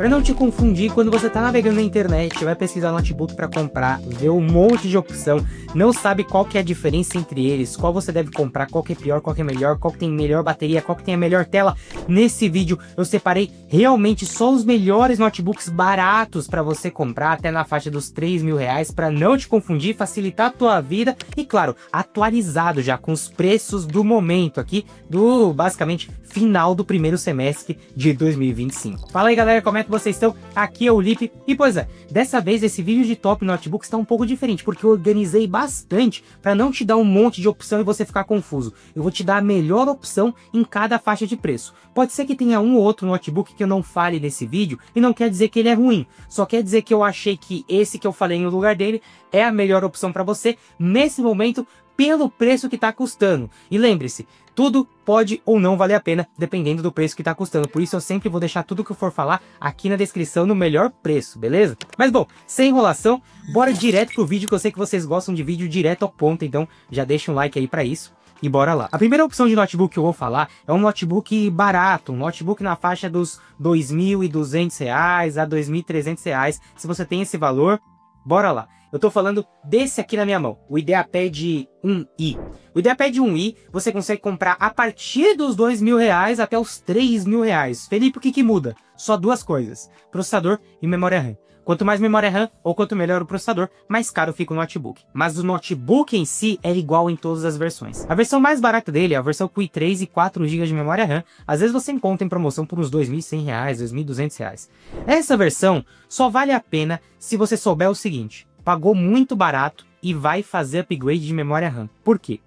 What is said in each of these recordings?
Para não te confundir, quando você tá navegando na internet, vai pesquisar notebook para comprar, vê um monte de opção, não sabe qual que é a diferença entre eles, qual você deve comprar, qual que é pior, qual que é melhor, qual que tem melhor bateria, qual que tem a melhor tela. Nesse vídeo eu separei realmente só os melhores notebooks baratos para você comprar, até na faixa dos R$3.000, para não te confundir, facilitar a tua vida e, claro, atualizado já com os preços do momento aqui, do basicamente final do primeiro semestre de 2025. Fala aí, galera, como é que vocês estão? Aqui é o Lipe e, pois é, dessa vez esse vídeo de top notebooks está um pouco diferente, porque eu organizei bastante para não te dar um monte de opção e você ficar confuso. Eu vou te dar a melhor opção em cada faixa de preço. Pode ser que tenha um ou outro notebook que eu não fale nesse vídeo e não quer dizer que ele é ruim, só quer dizer que eu achei que esse que eu falei no lugar dele é a melhor opção para você nesse momento, pelo preço que está custando. E lembre-se, tudo pode ou não valer a pena, dependendo do preço que está custando. Por isso eu sempre vou deixar tudo que eu for falar aqui na descrição no melhor preço, beleza? Mas bom, sem enrolação, bora direto pro vídeo, que eu sei que vocês gostam de vídeo direto ao ponto, então já deixa um like aí para isso. E bora lá. A primeira opção de notebook que eu vou falar é um notebook barato, um notebook na faixa dos R$2.200 a R$2.300. Se você tem esse valor, bora lá. Eu tô falando desse aqui na minha mão, o IdeaPad 1i. O IdeaPad 1i você consegue comprar a partir dos R$2.000 até os R$3.000. Felipe, o que que muda? Só duas coisas, processador e memória RAM. Quanto mais memória RAM ou quanto melhor o processador, mais caro fica o notebook. Mas o notebook em si é igual em todas as versões. A versão mais barata dele é a versão com i3 e 4 GB de memória RAM. Às vezes você encontra em promoção por uns R$2.100, R$2.200. Essa versão só vale a pena se você souber o seguinte: pagou muito barato e vai fazer upgrade de memória RAM. Por quê?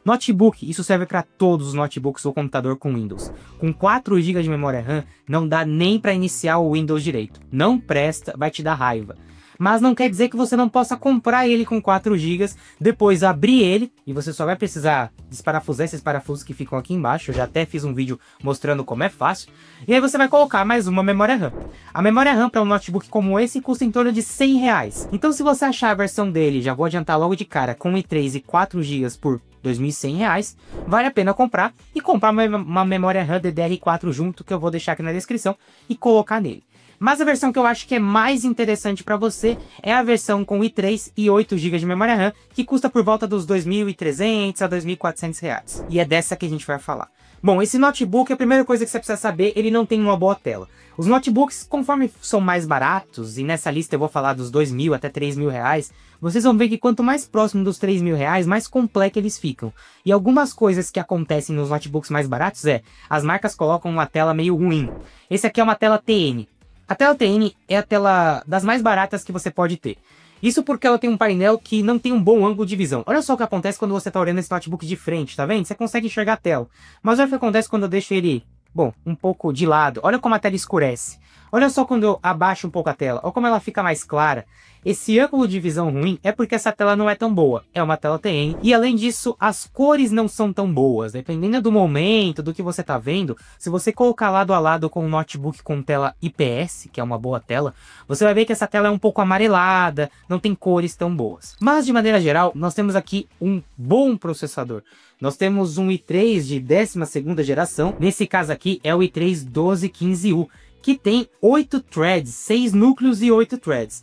Notebook, isso serve para todos os notebooks ou computador com Windows. Com 4 GB de memória RAM, não dá nem para iniciar o Windows direito. Não presta, vai te dar raiva. Mas não quer dizer que você não possa comprar ele com 4 GB, depois abrir ele, e você só vai precisar desparafusar esses parafusos que ficam aqui embaixo. Eu já até fiz um vídeo mostrando como é fácil. E aí você vai colocar mais uma memória RAM. A memória RAM para um notebook como esse custa em torno de R$100. Então se você achar a versão dele, já vou adiantar logo de cara, com i3 e 4 GB por R$2.100, vale a pena comprar e comprar uma memória RAM DDR4 junto, que eu vou deixar aqui na descrição, e colocar nele. Mas a versão que eu acho que é mais interessante para você é a versão com i3 e 8 GB de memória RAM, que custa por volta dos R$2.300 a R$2.400. E é dessa que a gente vai falar. Bom, esse notebook, a primeira coisa que você precisa saber, ele não tem uma boa tela. Os notebooks, conforme são mais baratos, e nessa lista eu vou falar dos R$2.000 até R$3.000, vocês vão ver que quanto mais próximo dos R$3.000, mais completo eles ficam. E algumas coisas que acontecem nos notebooks mais baratos as marcas colocam uma tela meio ruim. Esse aqui é uma tela TN. A tela TN é a tela das mais baratas que você pode ter. Isso porque ela tem um painel que não tem um bom ângulo de visão. Olha só o que acontece quando você está olhando esse notebook de frente, tá vendo? Você consegue enxergar a tela. Mas olha o que acontece quando eu deixo ele, bom, um pouco de lado. Olha como a tela escurece. Olha só quando eu abaixo um pouco a tela. Olha como ela fica mais clara. Esse ângulo de visão ruim é porque essa tela não é tão boa. É uma tela TN. E além disso, as cores não são tão boas. Dependendo do momento, do que você está vendo, se você colocar lado a lado com um notebook com tela IPS, que é uma boa tela, você vai ver que essa tela é um pouco amarelada, não tem cores tão boas. Mas de maneira geral, nós temos aqui um bom processador. Nós temos um i3 de 12ª geração. Nesse caso aqui é o i3 1215U. Que tem 8 threads, 6 núcleos e 8 threads.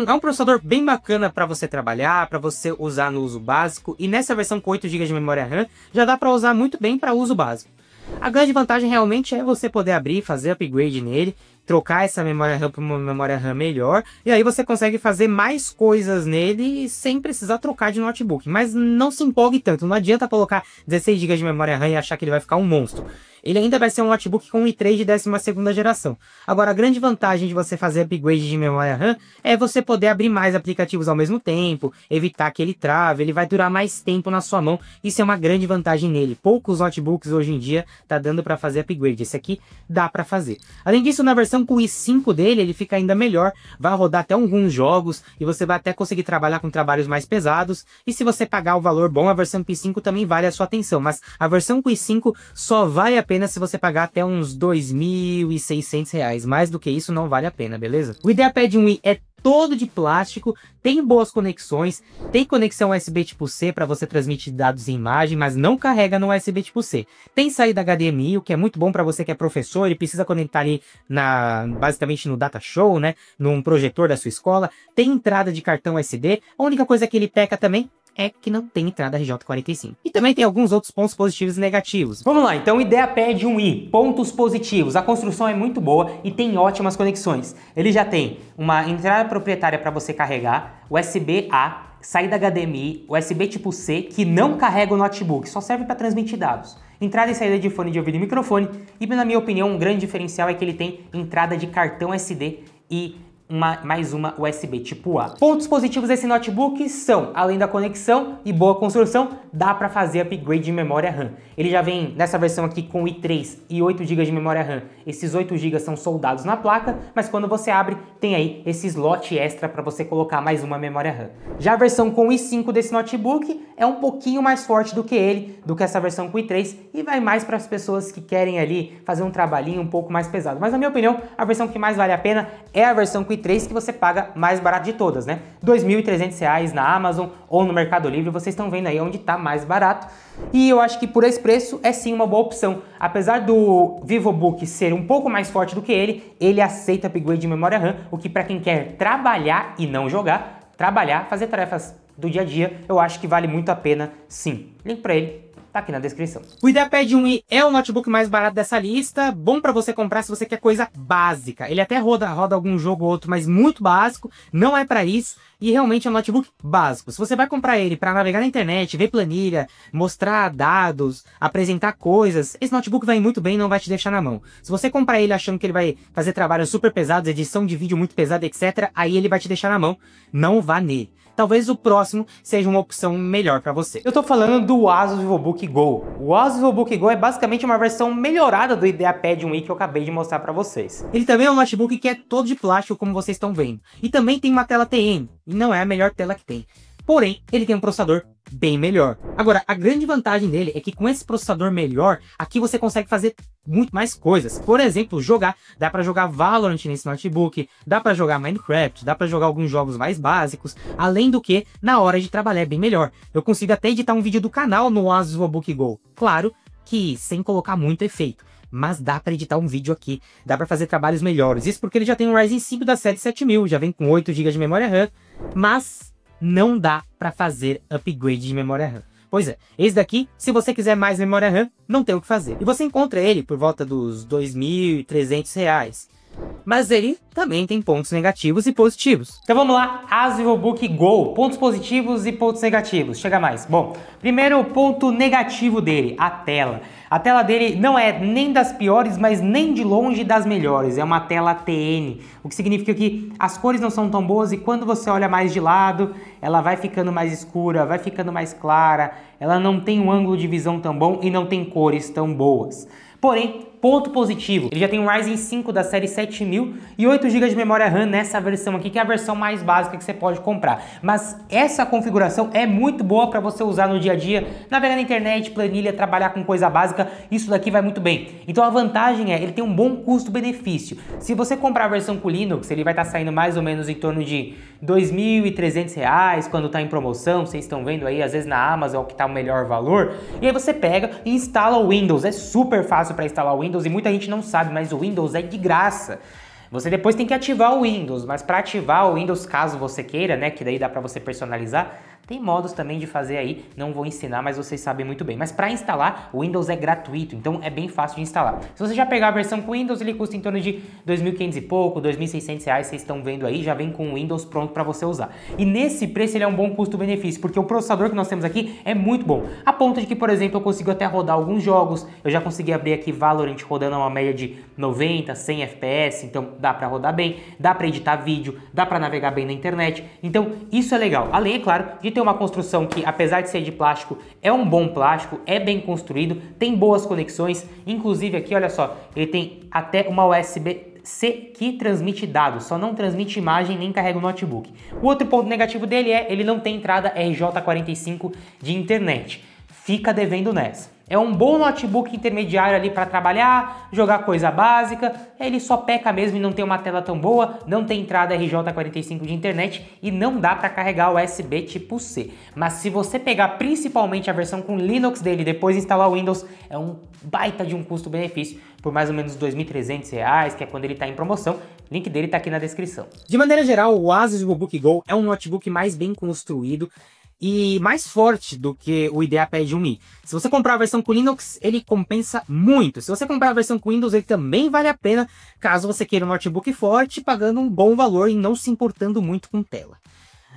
É um processador bem bacana para você trabalhar, para você usar no uso básico. E nessa versão com 8 GB de memória RAM, já dá para usar muito bem para uso básico. A grande vantagem realmente é você poder abrir, fazer upgrade nele, trocar essa memória RAM para uma memória RAM melhor, e aí você consegue fazer mais coisas nele sem precisar trocar de notebook. Mas não se empolgue tanto, não adianta colocar 16 GB de memória RAM e achar que ele vai ficar um monstro. Ele ainda vai ser um notebook com i3 de 12ª geração. Agora, a grande vantagem de você fazer upgrade de memória RAM é você poder abrir mais aplicativos ao mesmo tempo, evitar que ele trave, ele vai durar mais tempo na sua mão. Isso é uma grande vantagem nele. Poucos notebooks hoje em dia tá dando para fazer upgrade. Esse aqui dá para fazer. Além disso, na versão com o i5 dele, ele fica ainda melhor. Vai rodar até alguns jogos e você vai até conseguir trabalhar com trabalhos mais pesados. E se você pagar o valor bom, a versão com i5 também vale a sua atenção. Mas a versão com i5 só vale a pena se você pagar até uns R$2.600. Mais do que isso não vale a pena, beleza? O IdeaPad 1i é todo de plástico, tem boas conexões, tem conexão USB tipo C para você transmitir dados em imagem, mas não carrega no USB tipo C. Tem saída HDMI, o que é muito bom para você que é professor e precisa conectar ali basicamente no data show, né, num projetor da sua escola. Tem entrada de cartão SD, a única coisa que ele peca também é que não tem entrada RJ45. E também tem alguns outros pontos positivos e negativos. Vamos lá, então IdeaPad 1i, pontos positivos. A construção é muito boa e tem ótimas conexões. Ele já tem uma entrada proprietária para você carregar, USB-A, saída HDMI, USB tipo C, que não carrega o notebook, só serve para transmitir dados. Entrada e saída de fone de ouvido e microfone. E na minha opinião, um grande diferencial é que ele tem entrada de cartão SD e mais uma USB tipo A. Pontos positivos desse notebook são, além da conexão e boa construção, dá para fazer upgrade de memória RAM. Ele já vem nessa versão aqui com i3 e 8 GB de memória RAM. Esses 8 GB são soldados na placa, mas quando você abre, tem aí esse slot extra para você colocar mais uma memória RAM. Já a versão com i5 desse notebook é um pouquinho mais forte do que essa versão com i3, e vai mais para as pessoas que querem ali fazer um trabalhinho um pouco mais pesado. Mas na minha opinião, a versão que mais vale a pena é a versão com i3, que você paga mais barato de todas, né? R$ 2.300 na Amazon ou no Mercado Livre, vocês estão vendo aí onde está mais barato. E eu acho que por esse preço é sim uma boa opção. Apesar do VivoBook ser um pouco mais forte do que ele aceita upgrade de memória RAM, o que para quem quer trabalhar e não jogar, fazer tarefas do dia a dia, eu acho que vale muito a pena sim. Link para ele tá aqui na descrição. O IdeaPad 1i é o notebook mais barato dessa lista, bom para você comprar se você quer coisa básica. Ele até roda algum jogo ou outro, mas muito básico, não é para isso, e realmente é um notebook básico. Se você vai comprar ele para navegar na internet, ver planilha, mostrar dados, apresentar coisas, esse notebook vai muito bem e não vai te deixar na mão. Se você comprar ele achando que ele vai fazer trabalhos super pesados, edição de vídeo muito pesada, etc., aí ele vai te deixar na mão, não vá nele. Talvez o próximo seja uma opção melhor para você. Eu tô falando do Asus VivoBook Go. O Asus VivoBook Go é basicamente uma versão melhorada do IdeaPad 1i que eu acabei de mostrar para vocês. Ele também é um notebook que é todo de plástico, como vocês estão vendo. E também tem uma tela TN, e não é a melhor tela que tem. Porém, ele tem um processador bem melhor. Agora, a grande vantagem dele é que com esse processador melhor, aqui você consegue fazer muito mais coisas. Por exemplo, dá para jogar Valorant nesse notebook, dá para jogar Minecraft, dá para jogar alguns jogos mais básicos, além do que, na hora de trabalhar é bem melhor. Eu consigo até editar um vídeo do canal no Asus VivoBook Go. Claro que sem colocar muito efeito. Mas dá para editar um vídeo aqui, dá para fazer trabalhos melhores. Isso porque ele já tem um Ryzen 5 da série 7000, já vem com 8 GB de memória RAM, mas não dá para fazer upgrade de memória RAM. Pois é, esse daqui, se você quiser mais memória RAM, não tem o que fazer. E você encontra ele por volta dos R$ 2.300. Mas ele também tem pontos negativos e positivos. Então vamos lá, Asus VivoBook Go, pontos positivos e pontos negativos. Chega mais. Bom, primeiro ponto negativo dele, a tela. A tela dele não é nem das piores, mas nem de longe das melhores. É uma tela TN, o que significa que as cores não são tão boas e quando você olha mais de lado, ela vai ficando mais escura, vai ficando mais clara, ela não tem um ângulo de visão tão bom e não tem cores tão boas. Porém, ponto positivo, ele já tem um Ryzen 5 da série 7000 e 8 GB de memória RAM nessa versão aqui, que é a versão mais básica que você pode comprar. Mas essa configuração é muito boa para você usar no dia a dia, navegar na internet, planilha, trabalhar com coisa básica, isso daqui vai muito bem. Então a vantagem é, ele tem um bom custo-benefício. Se você comprar a versão com Linux, ele vai estar saindo mais ou menos em torno de R$ 2.300 quando está em promoção, vocês estão vendo aí, às vezes na Amazon que está o melhor valor. E aí você pega e instala o Windows, é super fácil para instalar o Windows e muita gente não sabe, mas o Windows é de graça. Você depois tem que ativar o Windows, mas para ativar o Windows, caso você queira, né, que daí dá para você personalizar, tem modos também de fazer aí, não vou ensinar, mas vocês sabem muito bem. Mas para instalar, o Windows é gratuito, então é bem fácil de instalar. Se você já pegar a versão com Windows, ele custa em torno de R$ 2.500 e pouco, R$ 2.600, vocês estão vendo aí, já vem com o Windows pronto para você usar. E nesse preço ele é um bom custo-benefício, porque o processador que nós temos aqui é muito bom. A ponto de que, por exemplo, eu consigo até rodar alguns jogos, eu já consegui abrir aqui Valorant rodando a uma média de 90, 100 FPS, então dá para rodar bem, dá para editar vídeo, dá para navegar bem na internet, então isso é legal. Além, é claro, de ter uma construção que, apesar de ser de plástico, é um bom plástico, é bem construído, tem boas conexões, inclusive aqui, olha só, ele tem até uma USB-C que transmite dados, só não transmite imagem nem carrega o notebook. O outro ponto negativo dele é, ele não tem entrada RJ45 de internet. Fica devendo nessa. É um bom notebook intermediário ali para trabalhar, jogar coisa básica. Ele só peca mesmo e não tem uma tela tão boa, não tem entrada RJ45 de internet e não dá para carregar USB tipo C. Mas se você pegar principalmente a versão com Linux dele e depois instalar o Windows, é um baita de um custo-benefício por mais ou menos R$ 2.300, que é quando ele está em promoção. O link dele está aqui na descrição. De maneira geral, o Asus VivoBook Go é um notebook mais bem construído e mais forte do que o IdeaPad 1i. Se você comprar a versão com Linux, ele compensa muito. Se você comprar a versão com Windows, ele também vale a pena, caso você queira um notebook forte, pagando um bom valor e não se importando muito com tela.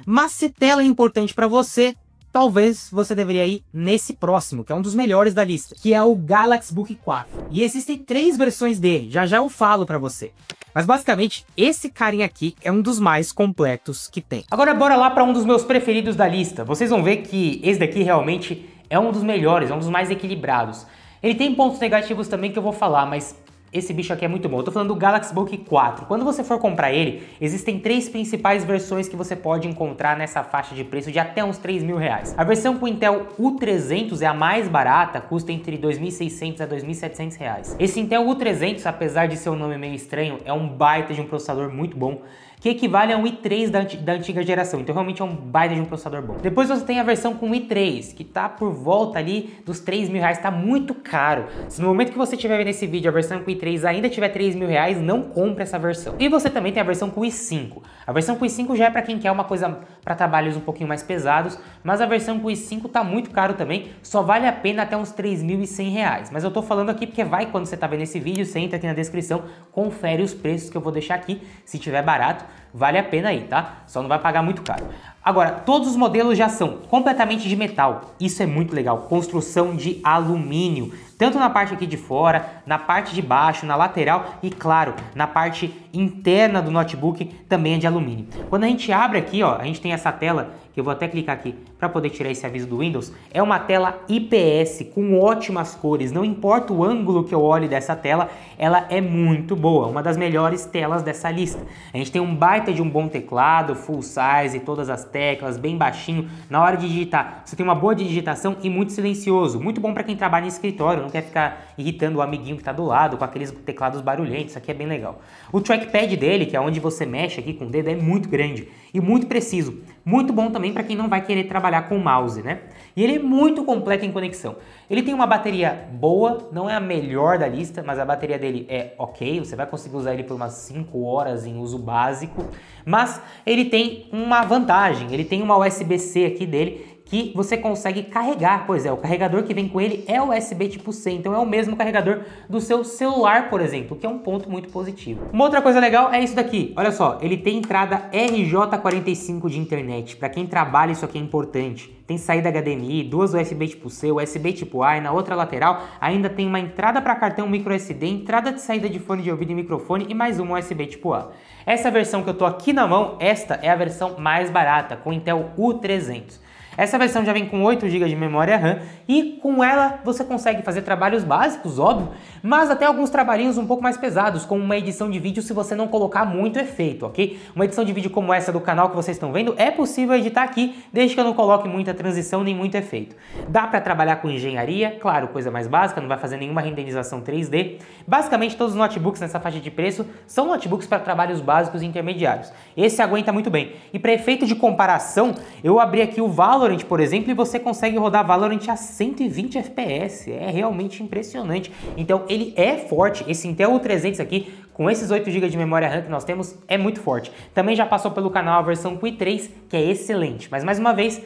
Mas se tela é importante para você, talvez você deveria ir nesse próximo, que é um dos melhores da lista, que é o Galaxy Book 4. E existem 3 versões dele, já eu falo para você. Mas basicamente, esse carinha aqui é um dos mais completos que tem. Agora bora lá para um dos meus preferidos da lista. Vocês vão ver que esse daqui realmente é um dos melhores, é um dos mais equilibrados. Ele tem pontos negativos também que eu vou falar, mas esse bicho aqui é muito bom. Eu tô falando do Galaxy Book 4. Quando você for comprar ele, existem 3 principais versões que você pode encontrar nessa faixa de preço de até uns R$3.000. A versão com Intel U300 é a mais barata, custa entre R$2.600 a R$2.700. Esse Intel U300, apesar de ser um nome meio estranho, é um baita de um processador muito bom, que equivale a um i3 da antiga geração. Então realmente é um baita de um processador bom. Depois você tem a versão com i3, que tá por volta ali dos R$3.000, tá muito caro. Se no momento que você estiver vendo esse vídeo a versão com i3 ainda tiver R$3.000, não compre essa versão. E você também tem a versão com i5. A versão com i5 já é para quem quer uma coisa para trabalhos um pouquinho mais pesados, mas a versão com i5 tá muito caro também, só vale a pena até uns R$3.100. Mas eu tô falando aqui porque vai quando você tá vendo esse vídeo, você entra aqui na descrição, confere os preços que eu vou deixar aqui, se tiver barato, vale a pena aí, tá? Só não vai pagar muito caro. Agora, todos os modelos já são completamente de metal. Isso é muito legal. Construção de alumínio. Tanto na parte aqui de fora, na parte de baixo, na lateral e, claro, na parte interna do notebook também é de alumínio. Quando a gente abre aqui, ó, a gente tem essa tela, que eu vou até clicar aqui para poder tirar esse aviso do Windows. É uma tela IPS com ótimas cores. Não importa o ângulo que eu olhe dessa tela, ela é muito boa. Uma das melhores telas dessa lista. A gente tem um baita de um bom teclado, full size, todas as teclas, bem baixinho. Na hora de digitar, você tem uma boa digitação e muito silencioso. Muito bom para quem trabalha em escritório, não quer ficar irritando o amiguinho que está do lado com aqueles teclados barulhentos. Isso aqui é bem legal. O trackpad dele, que é onde você mexe aqui com o dedo, é muito grande e muito preciso. Muito bom também para quem não vai querer trabalhar com mouse, né? E ele é muito completo em conexão. Ele tem uma bateria boa, não é a melhor da lista, mas a bateria dele é ok. Você vai conseguir usar ele por umas 5 horas em uso básico. Mas ele tem uma vantagem, ele tem uma USB-C aqui dele, que você consegue carregar. Pois é, o carregador que vem com ele é USB tipo C, então é o mesmo carregador do seu celular, por exemplo, que é um ponto muito positivo. Uma outra coisa legal é isso daqui, olha só, ele tem entrada RJ45 de internet, para quem trabalha isso aqui é importante. Tem saída HDMI, 2 USB tipo C, USB tipo A e na outra lateral ainda tem uma entrada para cartão microSD, entrada de saída de fone de ouvido e microfone e mais uma USB tipo A. Essa versão que eu tô aqui na mão, esta é a versão mais barata, com Intel U300. Essa versão já vem com 8 GB de memória RAM e com ela você consegue fazer trabalhos básicos, óbvio, mas até alguns trabalhinhos um pouco mais pesados, como uma edição de vídeo se você não colocar muito efeito, ok? Uma edição de vídeo como essa do canal que vocês estão vendo é possível editar aqui, desde que eu não coloque muita transição nem muito efeito. Dá para trabalhar com engenharia, claro, coisa mais básica, não vai fazer nenhuma renderização 3D. Basicamente todos os notebooks nessa faixa de preço são notebooks para trabalhos básicos e intermediários. Esse aguenta muito bem. E para efeito de comparação, eu abri aqui o Valorant, por exemplo, e você consegue rodar Valorant a 120 FPS. É realmente impressionante. Então ele é forte. Esse Intel U300 aqui, com esses 8 GB de memória RAM que nós temos, é muito forte. Também já passou pelo canal a versão com i3, que é excelente. Mas mais uma vez,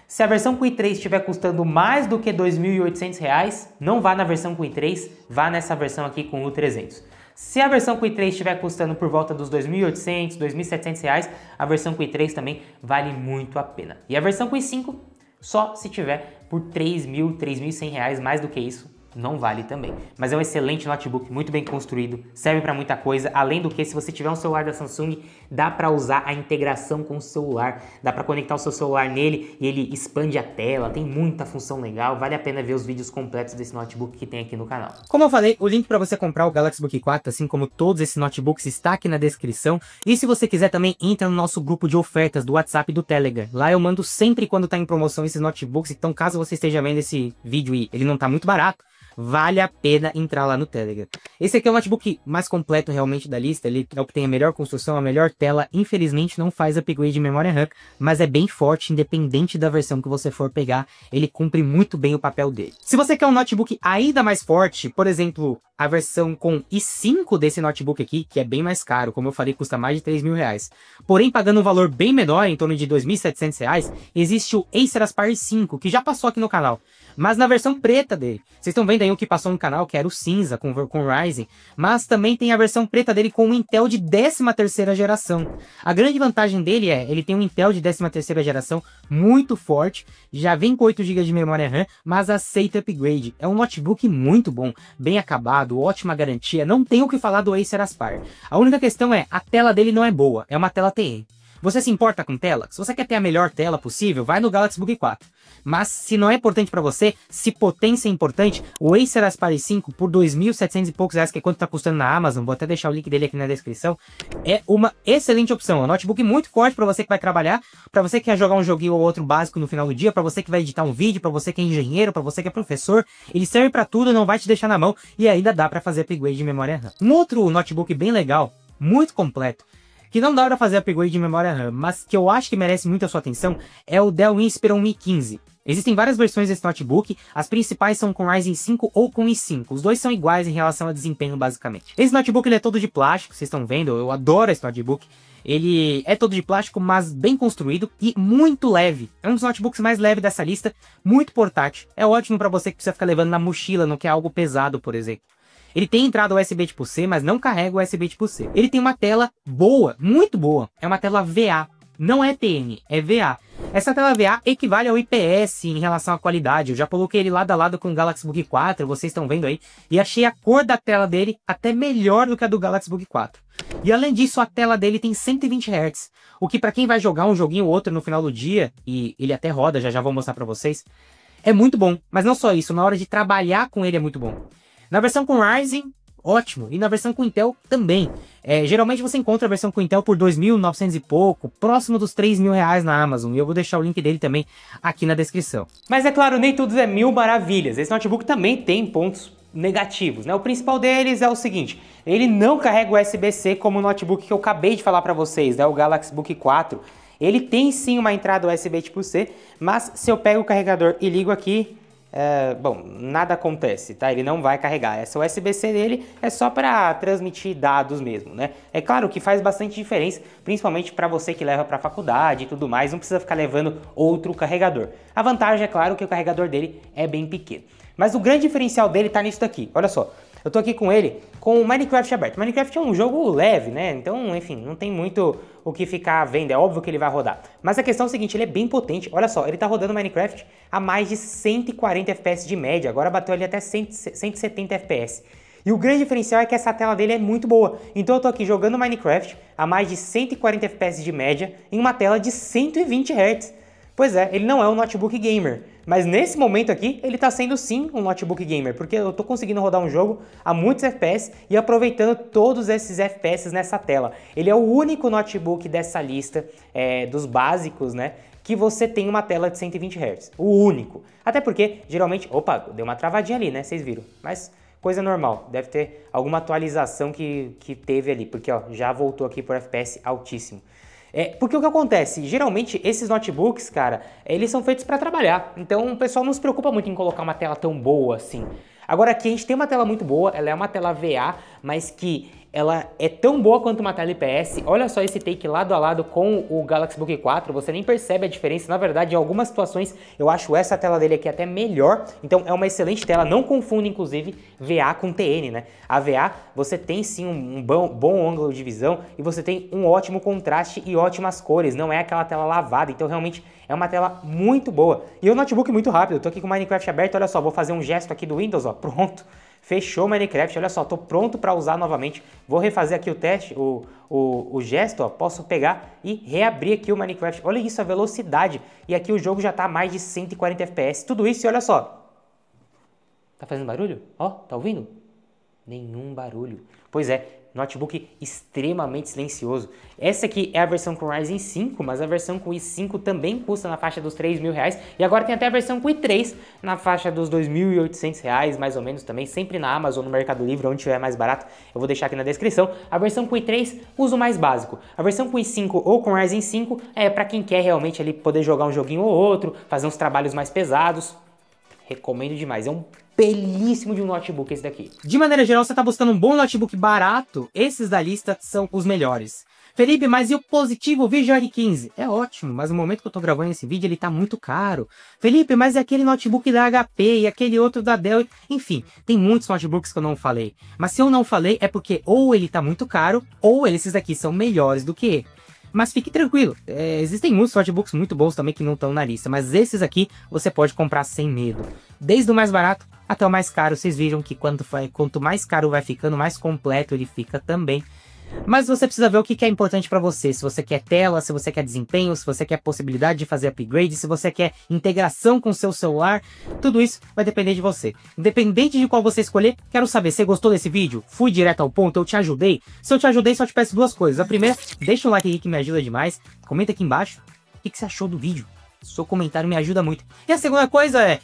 se a versão com i3 estiver custando mais do que R$ 2.800, não vá na versão com i3, vá nessa versão aqui com o U300. Se a versão com i3 estiver custando por volta dos R$ 2.800, R$ 2.700, a versão com i3 também vale muito a pena. E a versão com i5, só se tiver por R$ 3.000, R$ 3.100, mais do que isso, não vale também. Mas é um excelente notebook, muito bem construído, serve para muita coisa. Além do que, se você tiver um celular da Samsung, dá para usar a integração com o celular, dá para conectar o seu celular nele e ele expande a tela, tem muita função legal, vale a pena ver os vídeos completos desse notebook que tem aqui no canal. Como eu falei, o link para você comprar o Galaxy Book 4, assim como todos esses notebooks, está aqui na descrição. E se você quiser também, entra no nosso grupo de ofertas do WhatsApp e do Telegram. Lá eu mando sempre quando tá em promoção esses notebooks, então caso você esteja vendo esse vídeo e ele não tá muito barato, vale a pena entrar lá no Telegram. Esse aqui é o notebook mais completo realmente da lista, ele é o que tem a melhor construção, a melhor tela, infelizmente não faz upgrade de memória RAM, mas é bem forte, independente da versão que você for pegar, ele cumpre muito bem o papel dele. Se você quer um notebook ainda mais forte, por exemplo, a versão com i5 desse notebook aqui, que é bem mais caro, como eu falei, custa mais de 3 mil reais, porém pagando um valor bem menor, em torno de 2.700 reais, existe o Acer Aspire 5, que já passou aqui no canal, mas na versão preta dele. Vocês estão vendo aí o que passou no canal, que era o cinza com Ryzen, mas também tem a versão preta dele com um Intel de 13ª geração. A grande vantagem dele é, ele tem um Intel de 13ª geração muito forte, já vem com 8 GB de memória RAM, mas aceita upgrade. É um notebook muito bom, bem acabado, ótima garantia, não tem o que falar do Acer Aspire. A única questão é, a tela dele não é boa, é uma tela TN. Você se importa com tela? Se você quer ter a melhor tela possível, vai no Galaxy Book 4. Mas se não é importante para você, se potência é importante, o Acer Aspire 5 por 2.700 e poucos reais, que é quanto tá custando na Amazon, vou até deixar o link dele aqui na descrição, é uma excelente opção. É um notebook muito forte para você que vai trabalhar, para você que quer jogar um joguinho ou outro básico no final do dia, para você que vai editar um vídeo, para você que é engenheiro, para você que é professor, ele serve para tudo, não vai te deixar na mão e ainda dá para fazer upgrade de memória RAM. Um outro notebook bem legal, muito completo, que não dá para fazer upgrade de memória RAM, mas que eu acho que merece muito a sua atenção, é o Dell Inspiron i15. Existem várias versões desse notebook, as principais são com Ryzen 5 ou com i5, os dois são iguais em relação a desempenho basicamente. Esse notebook ele é todo de plástico, vocês estão vendo, eu adoro esse notebook. Ele é todo de plástico, mas bem construído e muito leve. É um dos notebooks mais leves dessa lista, muito portátil. É ótimo para você que precisa ficar levando na mochila, não quer algo pesado, por exemplo. Ele tem entrada USB tipo C, mas não carrega USB tipo C. Ele tem uma tela boa, muito boa. É uma tela VA, não é TN, é VA. Essa tela VA equivale ao IPS em relação à qualidade. Eu já coloquei ele lado a lado com o Galaxy Book 4, vocês estão vendo aí. E achei a cor da tela dele até melhor do que a do Galaxy Book 4. E além disso, a tela dele tem 120 Hz. O que para quem vai jogar um joguinho ou outro no final do dia, e ele até roda, já vou mostrar para vocês, é muito bom. Mas não só isso, na hora de trabalhar com ele é muito bom. Na versão com Ryzen, ótimo. E na versão com Intel também. Geralmente você encontra a versão com Intel por 2.900 e pouco, próximo dos 3 mil reais na Amazon. E eu vou deixar o link dele também aqui na descrição. Mas é claro, nem tudo é mil maravilhas. Esse notebook também tem pontos negativos, né? O principal deles é o seguinte, ele não carrega USB-C como o notebook que eu acabei de falar para vocês, né? O Galaxy Book 4. Ele tem sim uma entrada USB tipo C, mas se eu pego o carregador e ligo aqui, bom, nada acontece, tá? Ele não vai carregar. Essa USB-C dele é só para transmitir dados mesmo, né? É claro que faz bastante diferença, principalmente para você que leva para a faculdade e tudo mais, não precisa ficar levando outro carregador. A vantagem é claro que o carregador dele é bem pequeno. Mas o grande diferencial dele tá nisso daqui, olha só. Eu tô aqui com ele, com o Minecraft aberto. Minecraft é um jogo leve, né? Então, enfim, não tem muito o que ficar vendo. É óbvio que ele vai rodar. Mas a questão é a seguinte, ele é bem potente. Olha só, ele tá rodando Minecraft a mais de 140 FPS de média. Agora bateu ali até 170 FPS. E o grande diferencial é que essa tela dele é muito boa. Então eu tô aqui jogando Minecraft a mais de 140 FPS de média em uma tela de 120 Hz. Pois é, ele não é um notebook gamer, mas nesse momento aqui ele está sendo sim um notebook gamer, porque eu estou conseguindo rodar um jogo a muitos FPS e aproveitando todos esses FPS nessa tela. Ele é o único notebook dessa lista dos básicos, né, que você tem uma tela de 120 Hz, o único. Até porque, geralmente, opa, deu uma travadinha ali, né, vocês viram, mas coisa normal, deve ter alguma atualização que teve ali, porque ó, já voltou aqui por FPS altíssimo. Porque o que acontece? Geralmente esses notebooks, cara, eles são feitos para trabalhar. Então o pessoal não se preocupa muito em colocar uma tela tão boa assim. Agora aqui a gente tem uma tela muito boa, ela é uma tela VA, mas que ela é tão boa quanto uma tela IPS. Olha só esse take lado a lado com o Galaxy Book 4, você nem percebe a diferença. Na verdade, em algumas situações, eu acho essa tela dele aqui até melhor. Então é uma excelente tela, não confunda inclusive VA com TN, né? A VA, você tem sim um bom ângulo de visão e você tem um ótimo contraste e ótimas cores, não é aquela tela lavada, então realmente é uma tela muito boa. E o notebook muito rápido, eu tô aqui com o Minecraft aberto, olha só, vou fazer um gesto aqui do Windows, ó, pronto. Fechou o Minecraft, olha só, tô pronto para usar novamente. Vou refazer aqui o teste, o gesto, ó, posso pegar e reabrir aqui o Minecraft. Olha isso, a velocidade. E aqui o jogo já tá a mais de 140 FPS. Tudo isso e olha só. Tá fazendo barulho? Ó, tá ouvindo? Nenhum barulho. Pois é, notebook extremamente silencioso. Essa aqui é a versão com Ryzen 5, mas a versão com i5 também custa na faixa dos R$3.000. E agora tem até a versão com i3 na faixa dos R$2.800, mais ou menos também, sempre na Amazon, no Mercado Livre, onde tiver mais barato. Eu vou deixar aqui na descrição. A versão com i3, uso mais básico. A versão com i5 ou com Ryzen 5 é para quem quer realmente ali poder jogar um joguinho ou outro, fazer uns trabalhos mais pesados. Recomendo demais, é um belíssimo de um notebook esse daqui. De maneira geral, você está buscando um bom notebook barato, esses da lista são os melhores. Felipe, mas e o Positivo Vision R15? É ótimo, mas no momento que eu tô gravando esse vídeo ele tá muito caro. Felipe, mas e aquele notebook da HP e aquele outro da Dell? Enfim, tem muitos notebooks que eu não falei. Mas se eu não falei é porque ou ele tá muito caro, ou esses daqui são melhores do que ele. Mas fique tranquilo, existem muitos notebooks muito bons também que não estão na lista, mas esses aqui você pode comprar sem medo. Desde o mais barato até o mais caro, vocês viram que quanto mais caro vai ficando, mais completo ele fica também. Mas você precisa ver o que é importante para você, se você quer tela, se você quer desempenho, se você quer possibilidade de fazer upgrade, se você quer integração com o seu celular, tudo isso vai depender de você. Independente de qual você escolher, quero saber, você gostou desse vídeo? Fui direto ao ponto, eu te ajudei? Se eu te ajudei, só te peço duas coisas. A primeira, deixa um like aí que me ajuda demais, comenta aqui embaixo o que você achou do vídeo, seu comentário me ajuda muito. E a segunda coisa é,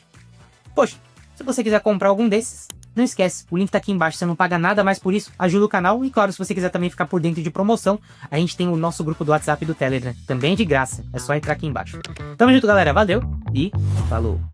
poxa, se você quiser comprar algum desses, não esquece, o link tá aqui embaixo, você não paga nada mais por isso, ajuda o canal e claro, se você quiser também ficar por dentro de promoção, a gente tem o nosso grupo do WhatsApp e do Telegram, também de graça, é só entrar aqui embaixo. Tamo junto galera, valeu e falou!